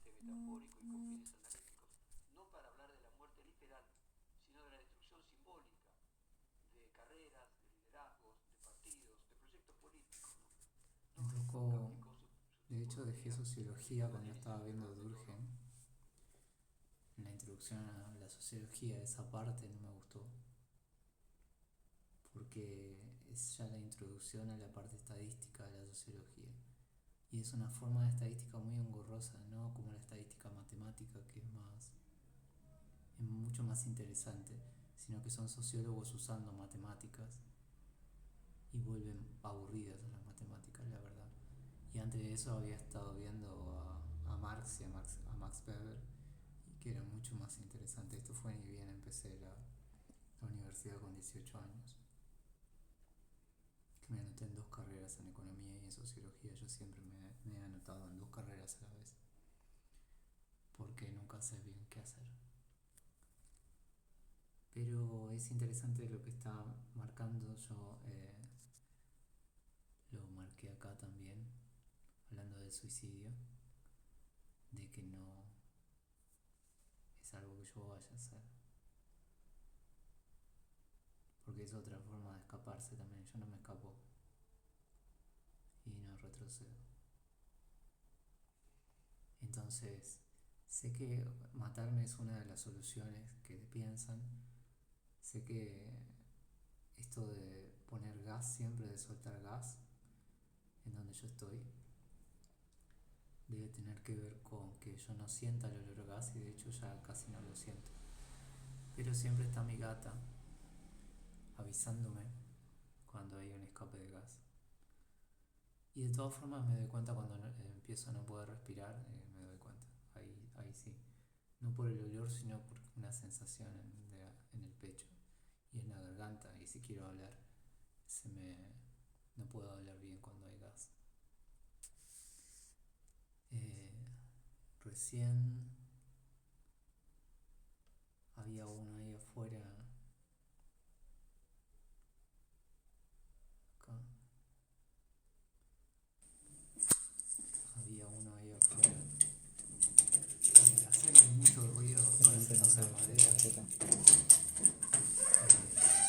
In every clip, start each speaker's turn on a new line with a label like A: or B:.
A: puramente metafórico y con fines analíticos, no para hablar de la muerte literal, sino de la destrucción simbólica de carreras, de liderazgos, de partidos, de proyectos políticos, ¿no?
B: Un
A: Jesús nunca
B: poco,
A: aplicó su
B: de hecho, dejé
A: tipología
B: sociología cuando
A: tradicional y
B: estaba viendo
A: ante todo, ¿no?
B: Durkheim. En la introducción a la sociología, esa parte no me gustó, porque es ya la introducción a la parte estadística de la sociología. Y es una forma de estadística muy engorrosa, no como la estadística matemática, que es mucho más interesante, sino que son sociólogos usando matemáticas y vuelven aburridas las matemáticas, la verdad. Y antes de eso había estado viendo a Marx y a Max Weber, y que era mucho más interesante. Esto fue ni bien empecé la universidad con 18 años, que me anoté en dos carreras, en economía y en sociología. Yo siempre me he anotado en dos carreras a la vez, porque nunca sé bien qué hacer. Pero es interesante lo que está marcando. Yo lo marqué acá también, hablando del suicidio, de que no es algo que yo vaya a hacer, porque es otra forma de escaparse también. Yo no me escapo y no retrocedo. Entonces, sé que matarme es una de las soluciones que piensan. Sé que esto de poner gas siempre, de soltar gas en donde yo estoy, debe tener que ver con que yo no sienta el olor a gas, y de hecho ya casi no lo siento. Pero siempre está mi gata avisándome cuando hay un escape de gas. Y de todas formas me doy cuenta cuando empiezo a no poder respirar, me doy cuenta. Ahí sí. No por el olor, sino por una sensación en el pecho y en la garganta. Y si quiero hablar, no puedo hablar bien cuando hay gas. Eh, Recién había uno ahí afuera, acá, había uno ahí afuera. Hacía mucho ruido para sacar una madera.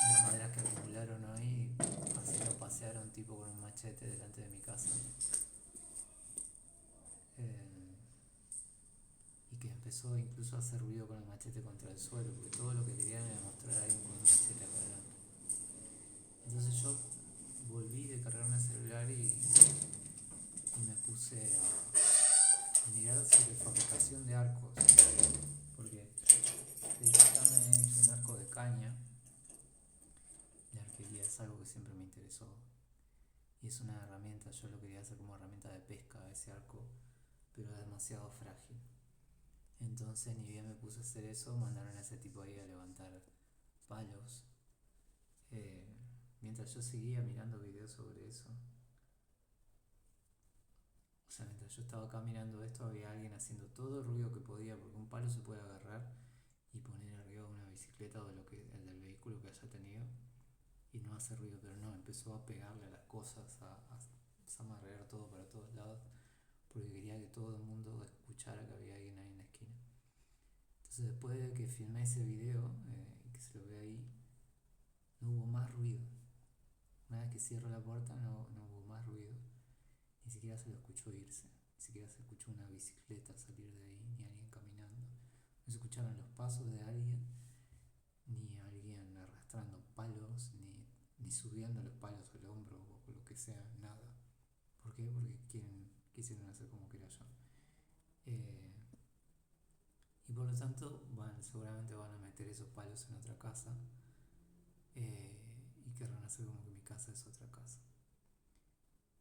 B: Una madera que acumularon ahí, haciendo pasear a un tipo con un machete delante de mi casa. Eh, y que empezó incluso a hacer ruido con el machete contra el suelo, porque todo lo que querían era mostrar a alguien con un machete acá adelante. Entonces yo volví de cargarme el celular y me puse a mirar sobre fabricación de arcos, porque de hecho acá me he hecho un arco de caña. La arquería es algo que siempre me interesó y es una herramienta. Yo lo quería hacer como herramienta de pesca, ese arco, pero es demasiado frágil. Entonces ni bien me puse a hacer eso, mandaron a ese tipo ahí a levantar palos. Eh, Mientras yo seguía mirando videos sobre eso, o sea, mientras yo estaba acá mirando esto, había alguien haciendo todo el ruido que podía, porque un palo se puede agarrar y poner arriba de una bicicleta o el del vehículo que haya tenido, y no hace ruido. Pero no, empezó a pegarle a las cosas, a zamarrear todo para todos lados, porque quería que todo el mundo escuchara que había alguien ahí en la esquina. Entonces, después de que filmé ese video y que se lo ve ahí, no hubo más ruido. Una vez que cierro la puerta, no hubo más ruido. Ni siquiera se lo escuchó irse. Ni siquiera se escuchó una bicicleta salir de ahí, ni alguien caminando. No se escucharon los pasos de alguien, ni alguien arrastrando palos, ni subiendo los palos al hombro o lo que sea, nada. ¿Por qué? Porque quisieron hacer como que era yo. Eh, y por lo tanto, seguramente van a meter esos palos en otra casa, y querrán hacer como que mi casa es otra casa.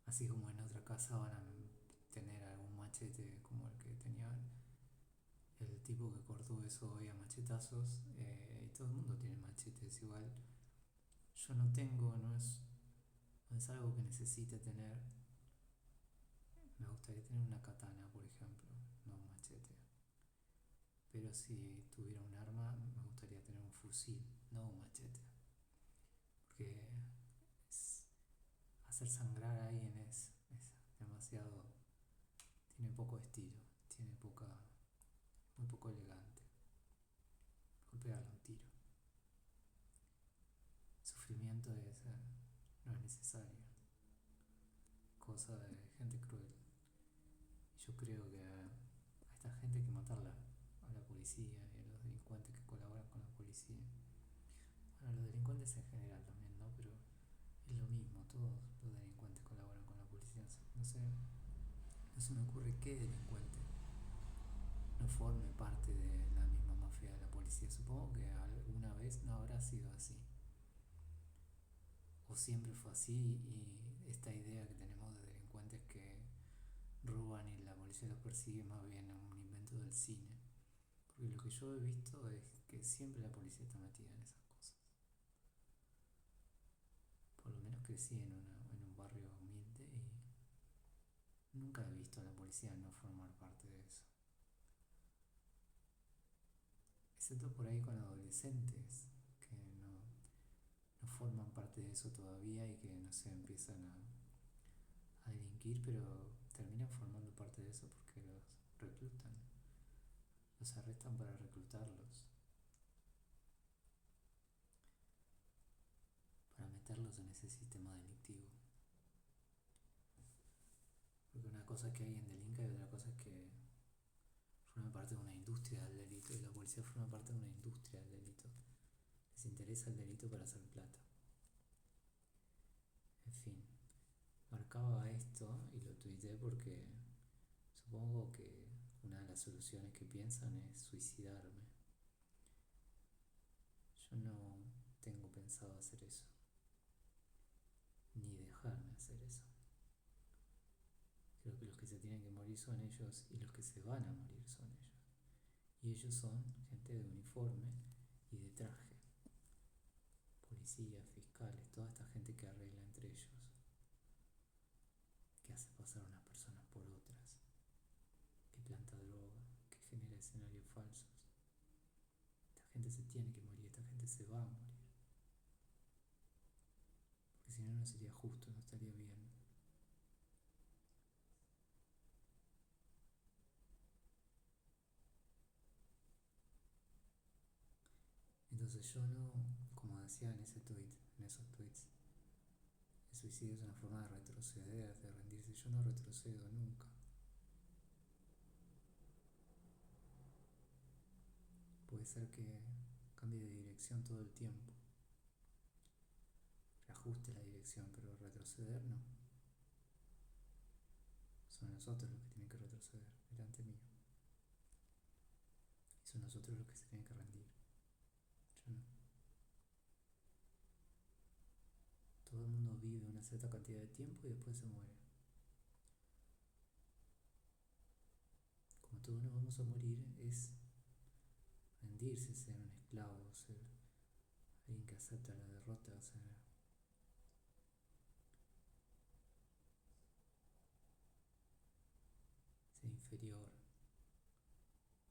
B: Así como en otra casa van a tener algún machete como el que tenía el tipo que cortó eso hoy a machetazos, y todo el mundo tiene machetes igual. Yo no tengo, no es algo que necesite tener. Me gustaría tener una katana, por ejemplo, no un machete. Pero si tuviera un arma, me gustaría tener un fusil, no un machete. Porque hacer sangrar a alguien es demasiado. Tiene poco estilo, tiene poca causa de gente cruel. Y yo creo que a esta gente hay que matarla, a la policía y a los delincuentes que colaboran con la policía. Bueno, los delincuentes en general también, ¿no? Pero es lo mismo, todos los delincuentes colaboran con la policía. No sé, no se me ocurre qué delincuente no forme parte de la misma mafia de la policía. Supongo que alguna vez no habrá sido así. O siempre fue así y esta idea que tenemos de delincuentes que roban y la policía los persigue más bien un invento del cine. Porque lo que yo he visto es que siempre la policía está metida en esas cosas. Por lo menos crecí en un barrio humilde y nunca he visto a la policía no formar parte de eso. Excepto por ahí con adolescentes que no forman parte de eso todavía y que no sé, empiezan a delinquir, pero terminan formando parte de eso porque los reclutan, los arrestan para reclutarlos, para meterlos en ese sistema delictivo. Porque una cosa es que alguien delinca y otra cosa es que forma parte de una industria del delito, y la policía forma parte de una industria del delito. Les interesa el delito para hacer plata. En fin, marcaba esto y lo tuiteé porque supongo que una de las soluciones que piensan es suicidarme. Yo no tengo pensado hacer eso, ni dejarme hacer eso. Creo que los que se tienen que morir son ellos y los que se van a morir son ellos. Y ellos son gente de uniforme y de traje. Policías, fiscales, toda esta gente que arregla entre ellos, que hace pasar a unas personas por otras, que planta droga, que genera escenarios falsos. Esta gente se tiene que morir, esta gente se va a morir. Porque si no, no sería justo, no estaría bien. Entonces yo no, como decía en ese tweet, en esos tweets, el suicidio es una forma de retroceder, de rendirse. Yo no retrocedo nunca. Puede ser que cambie de dirección todo el tiempo, reajuste la dirección, pero retroceder no. Son nosotros los que tienen que retroceder delante mío. Y son nosotros los que se tienen que rendir. Yo no. Todo el mundo vive una cierta cantidad de tiempo y después se muere. Como todos nos vamos a morir, es rendirse, ser un esclavo, ser alguien que acepta la derrota, ser inferior.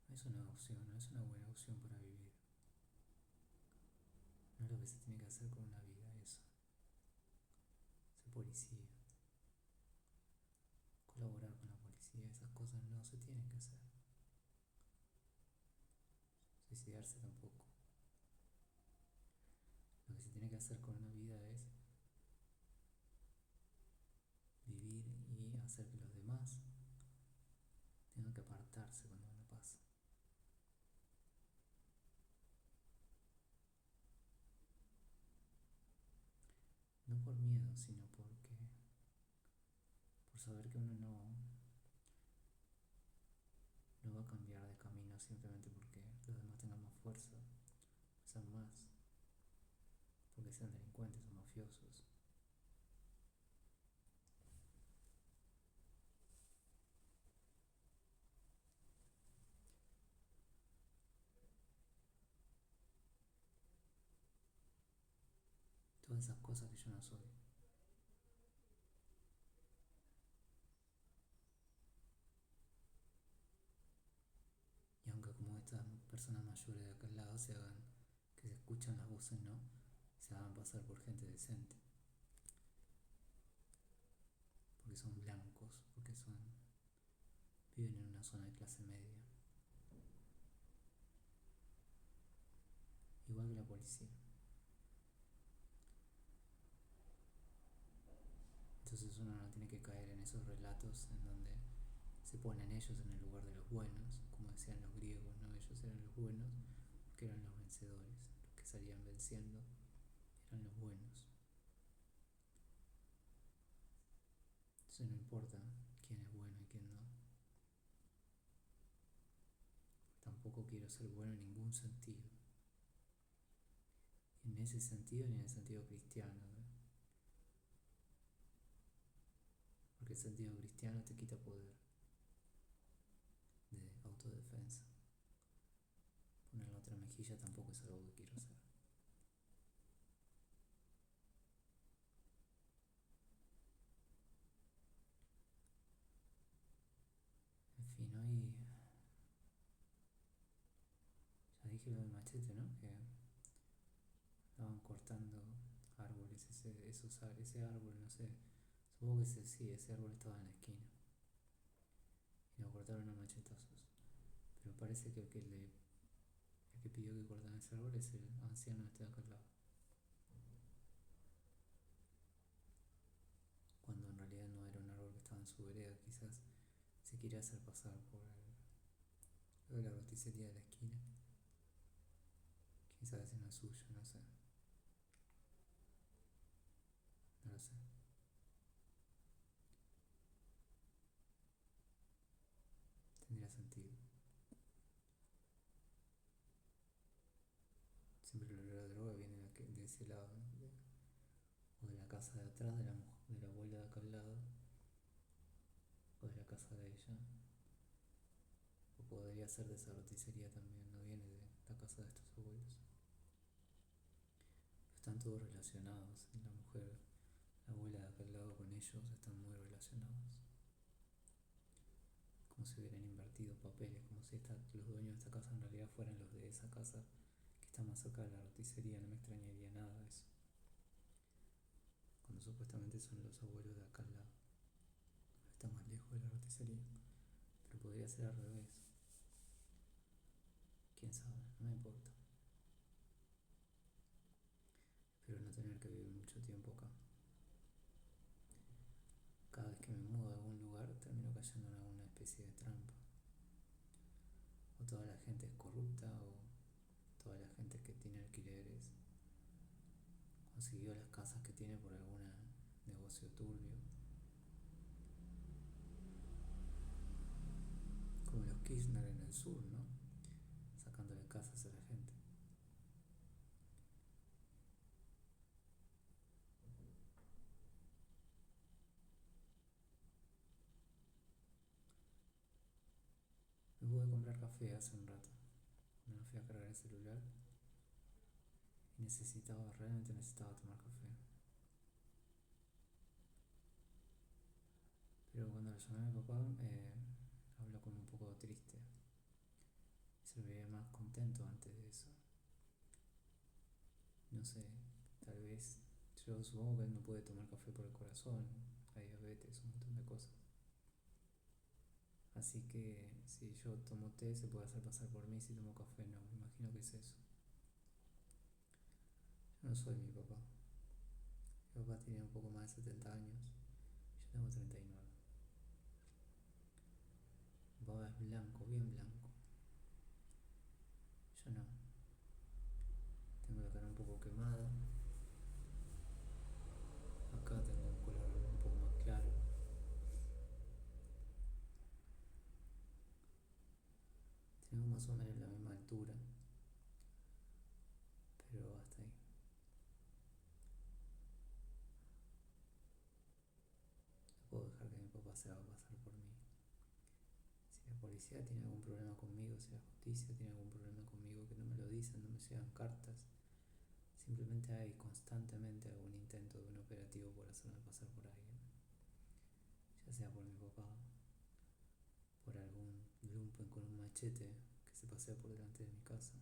B: No es una opción, no es una buena opción para vivir. No es lo que se tiene que hacer con una vida, eso. Ser policía, colaborar con la policía, esas cosas no se tienen que hacer. Suicidarse tampoco. Lo que se tiene que hacer con una vida es vivir y hacer que los demás tengan que apartarse cuando uno pasa. No por miedo, sino por saber que uno no va a cambiar de camino simplemente porque los demás tengan más fuerza, sean más, porque sean delincuentes o mafiosos. Todas esas cosas que yo no soy. Y aunque como estas personas mayores de acá al lado que se escuchan las voces, no, se hagan pasar por gente decente. Porque son blancos, porque viven en una zona de clase media. Igual que la policía. Entonces uno no tiene que caer en esos relatos en donde se ponen ellos en el lugar de los buenos, como decían los griegos, ¿no? Ellos eran los buenos porque eran los vencedores, los que salían venciendo eran los buenos. Entonces no importa quién es bueno y quién no. Tampoco quiero ser bueno en ningún sentido. En ese sentido ni en el sentido cristiano, ¿no? Porque el sentido cristiano te quita poder de autodefensa. Poner la otra mejilla tampoco es algo que quiero hacer. En fin, hoy ya dije lo del machete, ¿no? Que estaban cortando árboles, ese árbol, no sé, supongo que sí, ese árbol estaba en la esquina y lo cortaron a machetazos. Pero parece que el que pidió que cortaran ese árbol es el anciano este de acá al lado. Cuando en realidad no era un árbol que estaba en su vereda, quizás se quiere hacer pasar por lo de la roticería de la esquina. Quién sabe si no es suyo, no sé. No lo sé. Tendría sentido. Siempre el olor a droga viene de ese lado, ¿no? O de la casa de atrás de la abuela de acá al lado, o de la casa de ella, o podría ser de esa roticería también, no viene de la casa de estos abuelos. Están todos relacionados, la mujer, la abuela de acá al lado con ellos están muy relacionados. Como si hubieran invertido papeles, como si los dueños de esta casa en realidad fueran los de esa casa que está más cerca de la roticería, no me extrañaría nada de eso. Cuando supuestamente son los abuelos de acá al lado. Está más lejos de la roticería, pero podría ser al revés. Quién sabe, no me importa. Espero no tener que vivir mucho tiempo acá. Cada vez que me mudo a algún lugar termino cayendo en alguna especie de trampa. O toda la gente es corrupta, o toda la gente que tiene alquileres consiguió las casas que tiene por algún negocio turbio. Como los Kirchner en el sur, ¿no? Sacándole casas a la gente. Me pude comprar café hace un rato. Cuando me fui a cargar el celular y realmente necesitaba tomar café. Pero cuando lo llamé a mi papá, habló como un poco triste. Se lo veía más contento antes de eso. No sé, tal vez, yo supongo que él no puede tomar café por el corazón, hay diabetes, un montón de cosas. Así que si yo tomo té se puede hacer pasar por mí, si tomo café no, me imagino que es eso. Yo no soy mi papá. Mi papá tiene un poco más de 70 años, yo tengo 39. Mi papá es blanco, bien blanco. Yo no. Tengo la cara un poco quemada. Acá tengo un color un poco más claro. Tenemos más o menos la misma altura, pero hasta ahí. No puedo dejar que mi papá se haga pasar por mí. Si la policía tiene algún problema conmigo, si la justicia tiene algún problema conmigo, que no me lo dicen, no me llegan cartas. Simplemente hay constantemente algún intento de un operativo por hacerme pasar por alguien. Ya sea por mi papá, por algún lumpen con un machete que se pasea por delante de mi casa.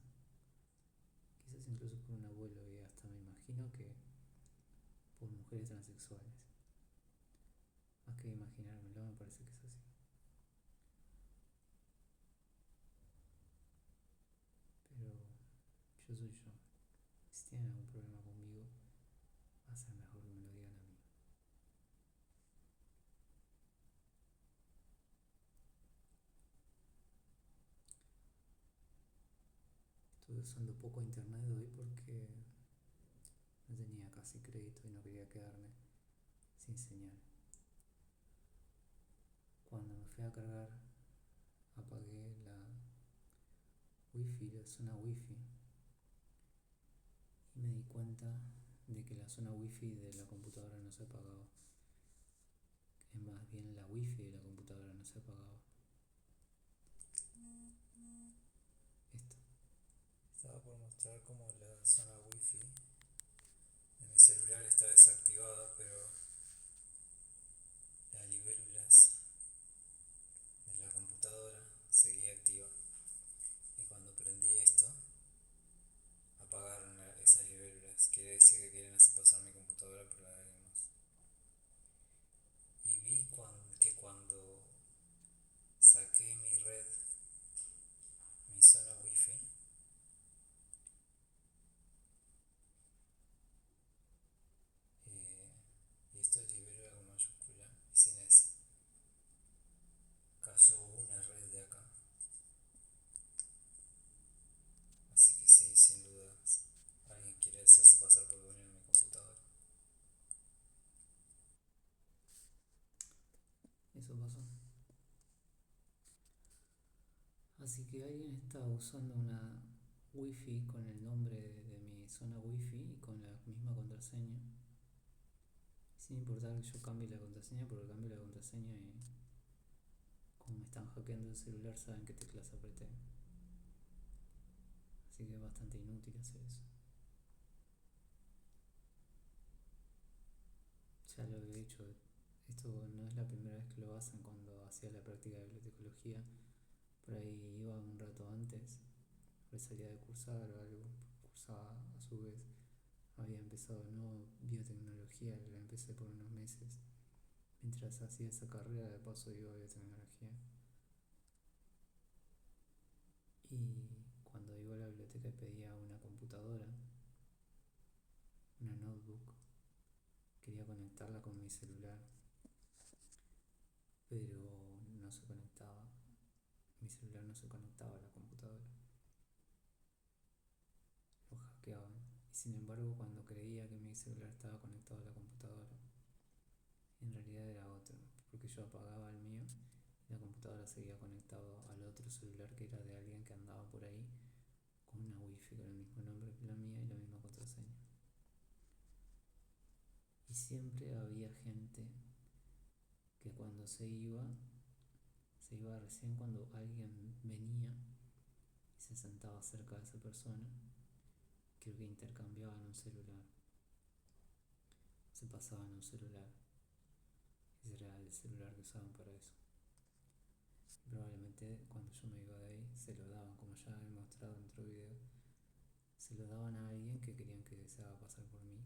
B: Quizás incluso por un abuelo y hasta me imagino que por mujeres transexuales. Más que imaginármelo, me parece que es así. Pero yo soy yo. Si tienen algún problema conmigo, va a ser mejor que me lo digan a mí. estuve usando poco internet hoy porque no tenía casi crédito y no quería quedarme sin señal. Cuando me fui a cargar, apagué la wifi, la zona wifi, y me di cuenta de que la zona wifi de la computadora no se apagaba. Es más bien la wifi de la computadora no se apagaba. Esto. Estaba por mostrar cómo la zona wifi de mi celular está desactivada, pero las libélulas de la computadora seguía activa. Y cuando prendí esto, apagaron esas libélulas. Quiere decir que quieren hacer pasar mi computadora por la de alguien más. Y vi que cuando saqué mi red, mi zona wifi, y esto es libélula con mayúscula y sin S, cayó una red de acá. Así que sí, sin dudas, alguien quiere hacerse pasar por dueño de mi computadora. Eso pasó. Así que alguien está usando una wifi con el nombre de mi zona wifi y con la misma contraseña. Sin importar que yo cambie la contraseña, porque cambio la contraseña y como me están hackeando el celular saben qué teclas apreté. Así que es bastante inútil hacer eso. Ya lo he hecho, esto no es la primera vez que lo hacen. Cuando hacía la práctica de bibliotecología, por ahí iba un rato antes, por salía de cursar o algo, cursaba a su vez, había empezado no biotecnología, la empecé por unos meses. Mientras hacía esa carrera de paso iba a biotecnología. Y cuando iba a la biblioteca pedía una computadora, una notebook, quería conectarla con mi celular, pero no se conectaba. Mi celular no se conectaba a la computadora. Lo hackeaban. Y sin embargo, cuando creía que mi celular estaba conectado a la computadora, en realidad era otro, porque yo apagaba el mío y la computadora seguía conectado al otro celular que era de alguien que andaba por ahí con una wifi con el mismo nombre que la mía y la misma contraseña. Y siempre había gente que cuando se iba recién cuando alguien venía y se sentaba cerca de esa persona, creo que intercambiaban un celular, se pasaban un celular. Ese era el celular que usaban para eso. Y probablemente cuando yo me iba de ahí se lo daban, como ya he mostrado en otro video, se lo daban a alguien que querían que se haga pasar por mí,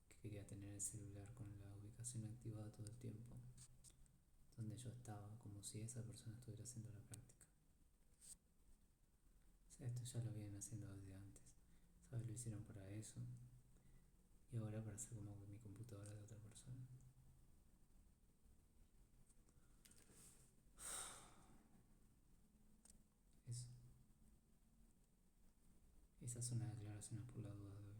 B: que quería tener el celular con la ubicación activada todo el tiempo, donde yo estaba, como si esa persona estuviera haciendo la práctica. O sea, esto ya lo vienen haciendo desde antes. ¿Sabes? Lo hicieron para eso y ahora para hacer como mi computadora de otra persona. Eso. Esas son las declaraciones por la duda de hoy.